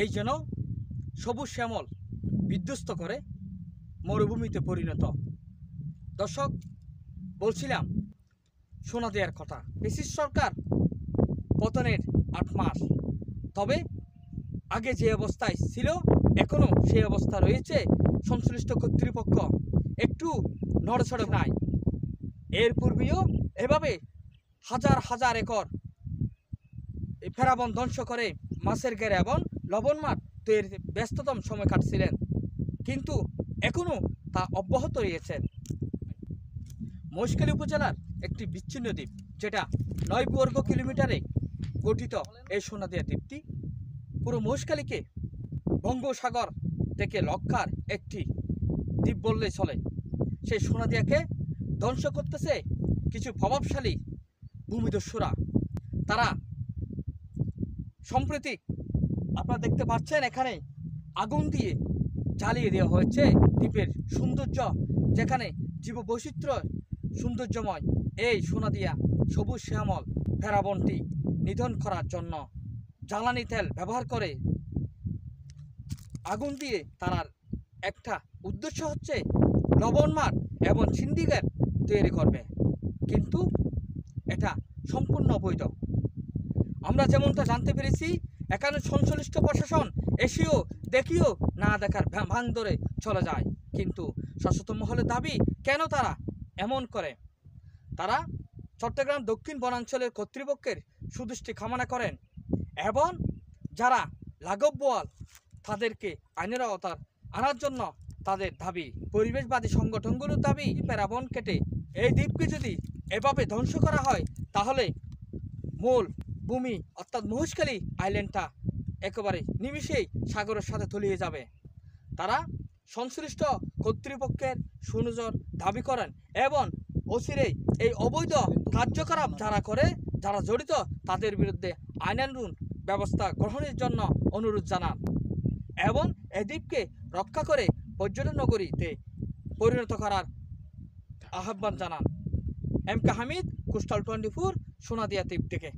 এই যেন সবুজ শ্যামল বিধ্বস্ত করে মরুভূমিতে পরিণত। দর্শক, বলছিলাম সোনাদিয়ার কথা। ফ্যাসিস্ট সরকার পতনের 8 মাস, তবে আগে যে অবস্থায় ছিল এখনও সেই অবস্থা রয়েছে। সংশ্লিষ্ট কর্তৃপক্ষ একটু নড়ছড় নাই। এর পূর্বেও এভাবে হাজার হাজার একর ফেরাবন ধ্বংস করে মাছের ঘের এবং লবণ মাঠ তৈরিতে ব্যস্ততম সময় কাটছিলেন, কিন্তু এখনও তা অব্যাহত রয়েছে। মহেশখালী উপজেলার একটি বিচ্ছিন্ন দ্বীপ, যেটা 9 বর্গ কিলোমিটারে গঠিত এই সোনাদিয়া দ্বীপটি পুরো মহেশখালীকে বঙ্গোপসাগর থেকে রক্ষার একটি দ্বীপ বললেই চলে। সেই সোনাদিয়াকে ধ্বংস করতেছে কিছু প্রভাবশালী ভূমিদস্যুরা। তারা সম্প্রতি আপনারা দেখতে পাচ্ছেন এখানে আগুন দিয়ে জ্বালিয়ে দেওয়া হয়েছে দ্বীপের সৌন্দর্য, যেখানে জীববৈচিত্র্য সৌন্দর্যময় এই সোনাদিয়া সবুজ শ্যামল ফেরাবনটি নিধন করার জন্য জ্বালানি তেল ব্যবহার করে আগুন দিয়ে তার একটা উদ্দেশ্য হচ্ছে লবণ মাঠ এবং সিন্ডিকেট তৈরি করবে, কিন্তু এটা সম্পূর্ণ অবৈধ। আমরা যেমনটা জানতে পেরেছি, এখানে সংশ্লিষ্ট প্রশাসন এসেও দেখিও না দেখার ভাঙ ধরে চলে যায়, কিন্তু সচেতন মহলের দাবি কেন তারা এমন করে? তারা চট্টগ্রাম দক্ষিণ বনাঞ্চলের কর্তৃপক্ষের সুদৃষ্টি কামনা করেন এবং যারা লাঘববোয়াল তাদেরকে আইনের আওতায় আনার জন্য তাদের দাবি। পরিবেশবাদী সংগঠনগুলোর দাবি, ফেরাবন কেটে এই দ্বীপকে যদি এভাবে ধ্বংস করা হয় তাহলে মূল ভূমি অর্থাৎ মহেশখালী আইল্যান্ডটা একেবারে নিমিষেই সাগরের সাথে তলিয়ে যাবে। তারা সংশ্লিষ্ট কর্তৃপক্ষের সুনজর দাবি করেন এবং অচিরেই এই অবৈধ কার্যকলাপ যারা জড়িত তাদের বিরুদ্ধে আইনানুগ ব্যবস্থা গ্রহণের জন্য অনুরোধ জানান এবং এই দ্বীপকে রক্ষা করে পর্যটন নগরীতে পরিণত করার আহ্বান জানান। M K Hamid, coastal 24, Sonadia দ্বীপ থেকে।